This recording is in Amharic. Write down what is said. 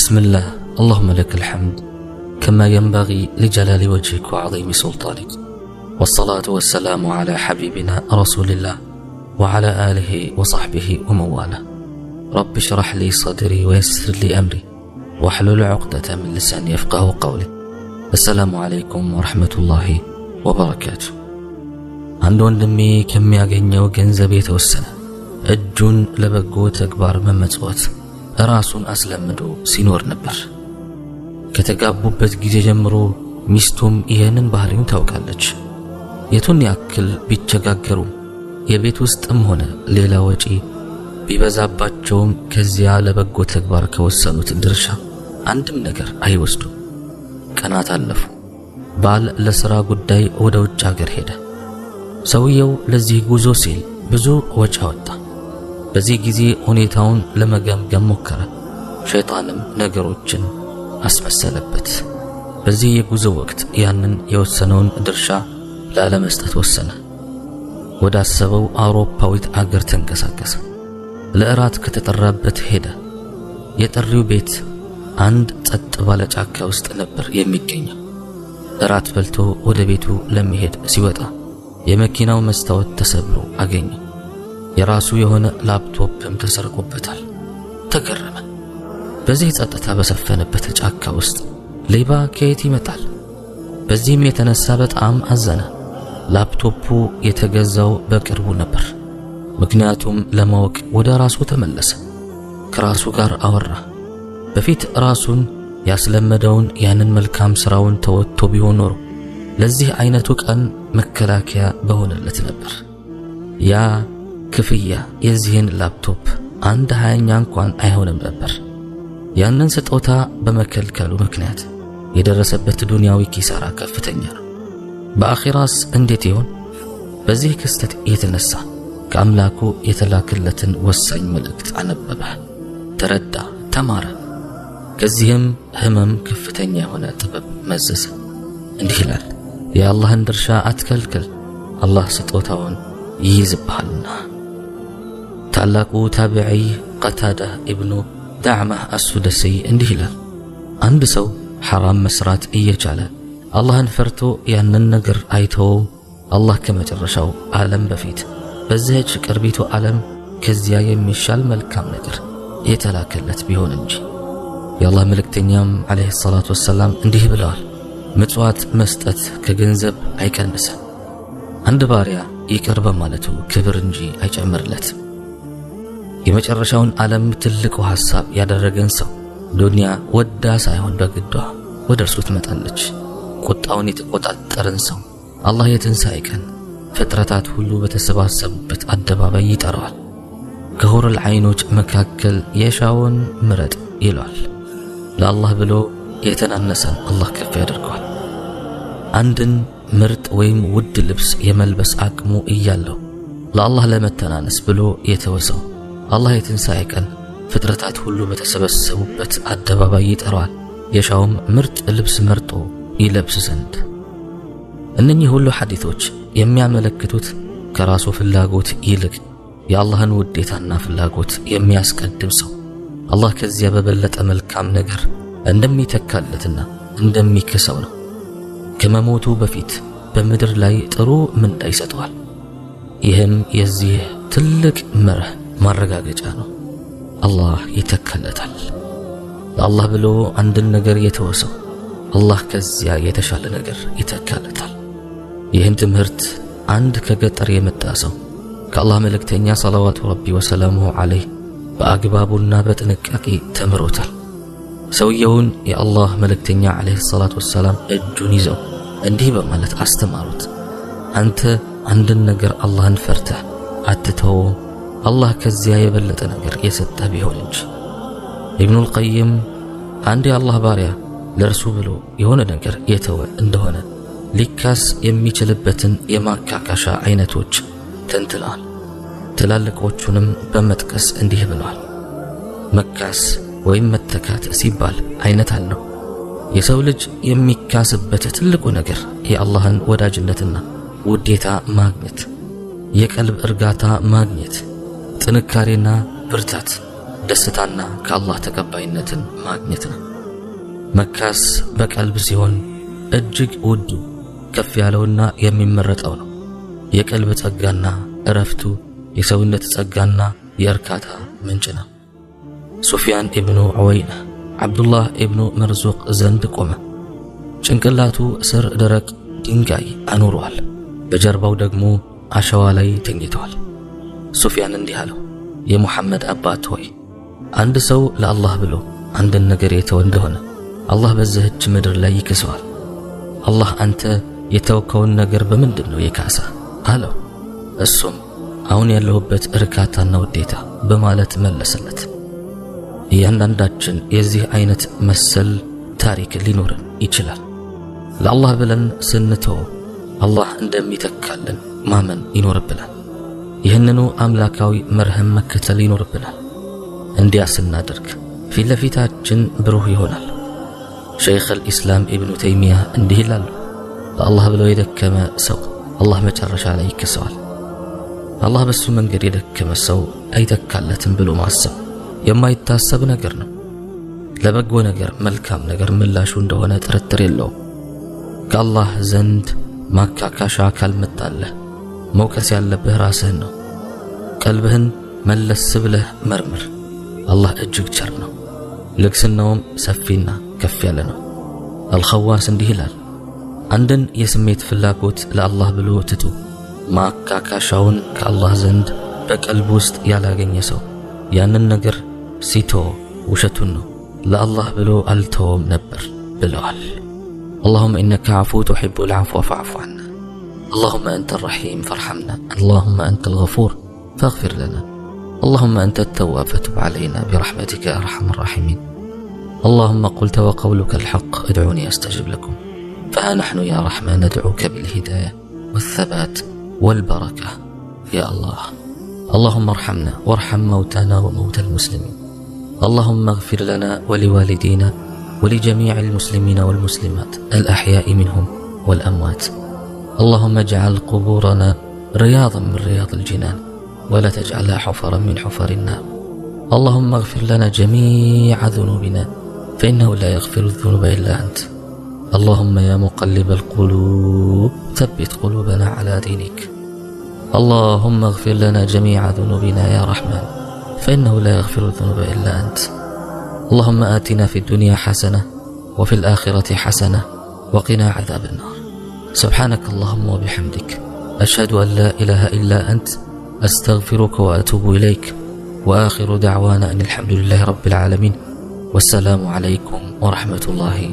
بسم الله. اللهم لك الحمد كما ينبغي لجلال وجهك وعظيم سلطانك، والصلاة والسلام على حبيبنا رسول الله وعلى آله وصحبه ومواله. رب اشرح لي صدري ويسر لي أمري واحلل عقدة من لساني يفقه قولي. السلام عليكم ورحمة الله وبركاته. عند وندمي كم يغنيو ገንዘብ የተወሰነ እጁን ለበጎ ተግባር መመጽወት ራሱን አስለምዶ ሲኖር ነበር። ከተጋቡበት ጊዜ ጀምሮ ሚስቱም ይሄንን ባህሪውን ታውቃለች። የቱን ያክል ቢቸጋገሩ የቤት ውስጥም ሆነ ሌላ ወጪ ቢበዛባቸውም ከዚያ ለበጎ ተግባር ከወሰኑት ድርሻ አንድም ነገር አይወስዱም። ቀናት አለፉ። ባል ለሥራ ጉዳይ ወደ ውጭ ሀገር ሄደ። ሰውየው ለዚህ ጉዞ ሲል ብዙ ወጪ አወጣ። በዚህ ጊዜ ሁኔታውን ለመገምገም ሞከረ። ሸይጣንም ነገሮችን አስመሰለበት። በዚህ የጉዞ ወቅት ያንን የወሰነውን ድርሻ ላለመስጠት ወሰነ። ወደ አሰበው አውሮፓዊት አገር ተንቀሳቀሰ። ለእራት ከተጠራበት ሄደ። የጠሪው ቤት አንድ ጸጥ ባለ ጫካ ውስጥ ነበር የሚገኘው። እራት በልቶ ወደ ቤቱ ለመሄድ ሲወጣ የመኪናው መስታወት ተሰብሮ አገኘው። የራሱ የሆነ ላፕቶፕም ተሰርቆበታል። ተገረመ። በዚህ ጸጥታ በሰፈነበት ጫካ ውስጥ ሌባ ከየት ይመጣል? በዚህም የተነሳ በጣም አዘነ። ላፕቶፑ የተገዛው በቅርቡ ነበር። ምክንያቱም ለማወቅ ወደ ራሱ ተመለሰ። ከራሱ ጋር አወራ። በፊት ራሱን ያስለመደውን ያንን መልካም ስራውን ተወጥቶ ቢሆን ኖሮ ለዚህ አይነቱ ቀን መከላከያ በሆነለት ነበር። ያ ክፍያ የዚህን ላፕቶፕ 1/20 እንኳን አይሆንም ነበር። ያንን ስጦታ በመከልከሉ ምክንያት የደረሰበት ዱንያዊ ኪሳራ ከፍተኛ ነው። በአኺራስ እንዴት ይሆን? በዚህ ክስተት የተነሳ ከአምላኩ የተላከለትን ወሳኝ መልእክት አነበበ፣ ተረዳ፣ ተማረ። ከዚህም ህመም ከፍተኛ የሆነ ጥበብ መዘዘ። እንዲህ ይላል፣ የአላህን ድርሻ አትከልክል፣ አላህ ስጦታውን ይይዝብሃልና። ታላቁ ታቢዒ ቀታዳ ኢብኑ ዳዕማህ አሱደሲ እንዲህ ይላል፣ አንድ ሰው ሐራም መስራት እየቻለ አላህን ፈርቶ ያንን ነገር አይተው አላህ ከመጨረሻው ዓለም በፊት በዚህች ቅርቢቱ ዓለም ከዚያ የሚሻል መልካም ነገር የተላከለት ቢሆን እንጂ። የአላህ መልእክተኛም ዓለይሂ ሰላቱ ወሰላም እንዲህ ብለዋል፣ ምጽዋት መስጠት ከገንዘብ አይቀንስም። አንድ ባሪያ ይቅር በማለቱ ክብር እንጂ አይጨምርለትም። የመጨረሻውን ዓለም ትልቁ ሐሳብ ያደረገን ሰው ዱንያ ወዳ ሳይሆን በግዷ ወደ እርሱ ትመጣለች። ቁጣውን የተቆጣጠረን ሰው አላህ የትንሣኤ ቀን ፍጥረታት ሁሉ በተሰባሰቡበት አደባባይ ይጠራዋል። ከሁረል ዐይኖች መካከል የሻውን ምረጥ ይሏል። ለአላህ ብሎ የተናነሰን አላህ ከፍ ያደርገዋል። አንድን ምርጥ ወይም ውድ ልብስ የመልበስ አቅሙ እያለው ለአላህ ለመተናነስ ብሎ የተወሰው አላህ የትንሣኤ ቀን ፍጥረታት ሁሉ በተሰበሰቡበት አደባባይ ይጠራዋል። የሻውም ምርጥ ልብስ መርጦ ይለብስ ዘንድ። እነኚህ ሁሉ ሐዲቶች የሚያመለክቱት ከራሱ ፍላጎት ይልቅ የአላህን ውዴታና ፍላጎት የሚያስቀድም ሰው አላህ ከዚያ በበለጠ መልካም ነገር እንደሚተካለትና እንደሚከሰው ነው። ከመሞቱ በፊት በምድር ላይ ጥሩ ምንዳ ይሰጠዋል። ይህም የዚህ ትልቅ መርህ ማረጋገጫ ነው። አላህ ይተካለታል። ለአላህ ብሎ አንድን ነገር የተወሰው አላህ ከዚያ የተሻለ ነገር ይተካለታል። ይህን ትምህርት አንድ ከገጠር የመጣ ሰው ከአላህ መልእክተኛ ሰለዋቱ ረቢ ወሰላሙሁ ዐለይህ በአግባቡና በጥንቃቄ ተምሮታል። ሰውየውን የአላህ መልእክተኛ ዐለይሂ ሰላቱ ወሰላም እጁን ይዘው እንዲህ በማለት አስተማሩት፣ አንተ አንድን ነገር አላህን ፈርተህ አትተው፣ አላህ ከዚያ የበለጠ ነገር የሰጠ ቢሆን እንጂ። ኢብኑል ቀይም አንድ የአላህ ባሪያ ለእርሱ ብሎ የሆነ ነገር የተወ እንደሆነ ሊካስ የሚችልበትን የማካካሻ አይነቶች ተንትለዋል። ትላልቆቹንም በመጥቀስ እንዲህ ብለዋል፣ መካስ ወይም መተካት ሲባል አይነት አለው። የሰው ልጅ የሚካስበት ትልቁ ነገር የአላህን ወዳጅነትና ውዴታ ማግኘት፣ የቀልብ እርጋታ ማግኘት፣ ጥንካሬና ብርታት ደስታና ከአላህ ተቀባይነትን ማግኘት ነው። መካስ በቀልብ ሲሆን እጅግ ውዱ ከፍ ያለውና የሚመረጠው ነው። የቀልብ ጸጋና እረፍቱ የሰውነት ጸጋና የእርካታ ምንጭ ነው። ሱፊያን ኢብኑ ዑወይና አብዱላህ ኢብኑ መርዙቅ ዘንድ ቆመ። ጭንቅላቱ ስር ደረቅ ድንጋይ አኑሯል፣ በጀርባው ደግሞ አሸዋ ላይ ተኝቷል። ሱፊያን እንዲህ አለው፣ የሙሐመድ አባት ሆይ አንድ ሰው ለአላህ ብሎ አንድን ነገር የተወ እንደሆነ አላህ በዚህች ምድር ላይ ይክሰዋል። አላህ አንተ የተወከውን ነገር በምንድን ነው የካሰ አለው። እሱም አሁን ያለሁበት እርካታና ውዴታ በማለት መለሰለት። እያንዳንዳችን የዚህ አይነት መሰል ታሪክ ሊኖርን ይችላል። ለአላህ ብለን ስንተው አላህ እንደሚተካልን ማመን ይኖርብናል። ይህንኑ አምላካዊ መርህም መከተል ይኖርብናል። እንዲያ ስናደርግ ፊት ለፊታችን ብሩህ ይሆናል። ሸይኽ አልኢስላም ኢብኑ ተይሚያ እንዲህ ይላሉ፣ ለአላህ ብለው የደከመ ሰው አላህ መጨረሻ ላይ ይክሰዋል። አላህ በሱ መንገድ የደከመ ሰው አይተካለትም ብሎ ማሰብ የማይታሰብ ነገር ነው። ለበጎ ነገር መልካም ነገር ምላሹ እንደሆነ ጥርጥር የለውም። ከአላህ ዘንድ ማካካሻ ካልመጣለህ መውቀስ ያለብህ ራስህን ነው። ቀልብህን መለስ ብለህ መርምር። አላህ እጅግ ቸር ነው፣ ልግስናውም ሰፊና ከፍ ያለ ነው። አልኸዋስ እንዲህ ይላል፣ አንድን የስሜት ፍላጎት ለአላህ ብሎ ትቶ ማካካሻውን ከአላህ ዘንድ በቀልብ ውስጥ ያላገኘ ሰው ያንን ነገር ሲተው ውሸቱን ነው፣ ለአላህ ብሎ አልተወም ነበር ብለዋል። اللهم إنك عفو تحب العفو فاعف عنا. اللهم أنت الرحيم فارحمنا. اللهم أنت الغفور فاغفر لنا. اللهم أنت التواب فتب علينا برحمتك يا أرحم الراحمين. اللهم قلت وقولك الحق ادعوني أستجب لكم. فها نحن يا رحمن ندعوك بالهداية والثبات والبركة يا الله. اللهم ارحمنا وارحم موتانا وموتى المسلمين. اللهم اغفر لنا ولوالدينا ولجميع المسلمين والمسلمات الأحياء منهم والأموات. اللهم اجعل قبورنا رياضا من رياض الجنان ولا تجعلها حفرا من حفر النار. اللهم اغفر لنا جميع ذنوبنا فإنه لا يغفر الذنوب إلا أنت. اللهم يا مقلب القلوب ثبت قلوبنا على دينك. اللهم اغفر لنا جميع ذنوبنا يا رحمن فإنه لا يغفر الذنوب إلا أنت. اللهم آتنا في الدنيا حسنة وفي الآخرة حسنة وقنا عذاب النار. سبحانك اللهم وبحمدك أشهد أن لا إله إلا أنت أستغفرك وأتوب إليك. وآخر دعوانا أن الحمد لله رب العالمين والسلام عليكم ورحمة الله